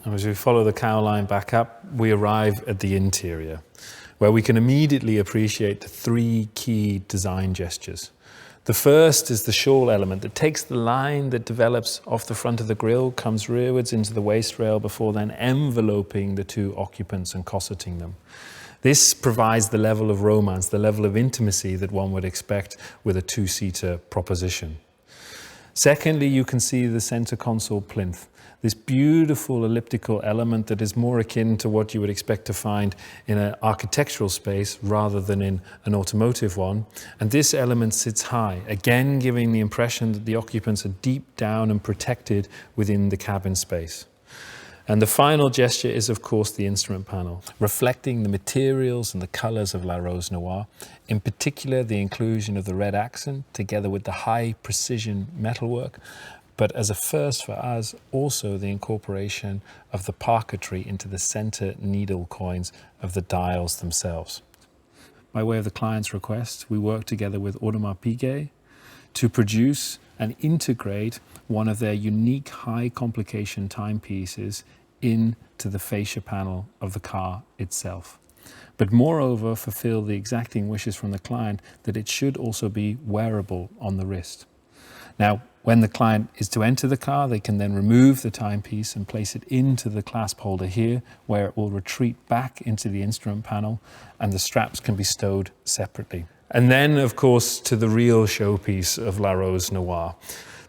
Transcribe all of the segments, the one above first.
And as we follow the cowl line back up, we arrive at the interior, where we can immediately appreciate the three key design gestures. The first is the shawl element that takes the line that develops off the front of the grille, comes rearwards into the waist rail before then enveloping the two occupants and cosseting them. This provides the level of romance, the level of intimacy that one would expect with a two-seater proposition. Secondly, you can see the center console plinth, this beautiful elliptical element that is more akin to what you would expect to find in an architectural space rather than in an automotive one. And this element sits high, again giving the impression that the occupants are deep down and protected within the cabin space. And the final gesture is, of course, the instrument panel, reflecting the materials and the colors of La Rose Noire, in particular the inclusion of the red accent together with the high precision metalwork, but as a first for us, also the incorporation of the parquetry into the center needle coins of the dials themselves. By way of the client's request, we worked together with Audemars Piguet to produce and integrate one of their unique high complication timepieces into the fascia panel of the car itself. But moreover, fulfill the exacting wishes from the client that it should also be wearable on the wrist. Now, when the client is to enter the car, they can then remove the timepiece and place it into the clasp holder here, where it will retreat back into the instrument panel and the straps can be stowed separately. And then, of course, to the real showpiece of La Rose Noire.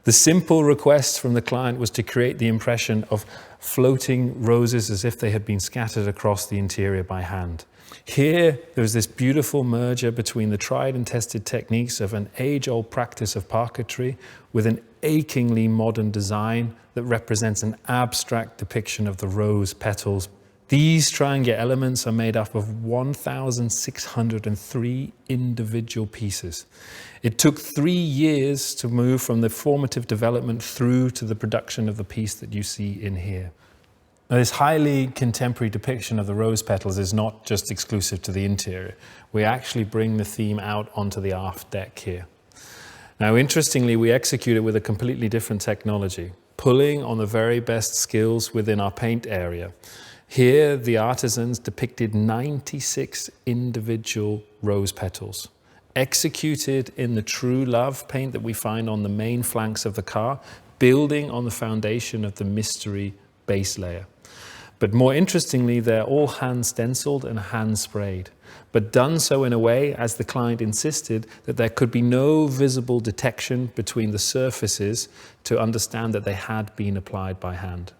The simple request from the client was to create the impression of floating roses as if they had been scattered across the interior by hand. Here, there's this beautiful merger between the tried and tested techniques of an age-old practice of parquetry with an achingly modern design that represents an abstract depiction of the rose petals. These triangular elements are made up of 1,603 individual pieces. It took 3 years to move from the formative development through to the production of the piece that you see in here. Now, this highly contemporary depiction of the rose petals is not just exclusive to the interior. We actually bring the theme out onto the aft deck here. Now, interestingly, we execute it with a completely different technology, pulling on the very best skills within our paint area. Here, the artisans depicted 96 individual rose petals, executed in the true love paint that we find on the main flanks of the car, building on the foundation of the mystery base layer. But more interestingly, they're all hand stenciled and hand sprayed, but done so in a way, as the client insisted, that there could be no visible detection between the surfaces to understand that they had been applied by hand.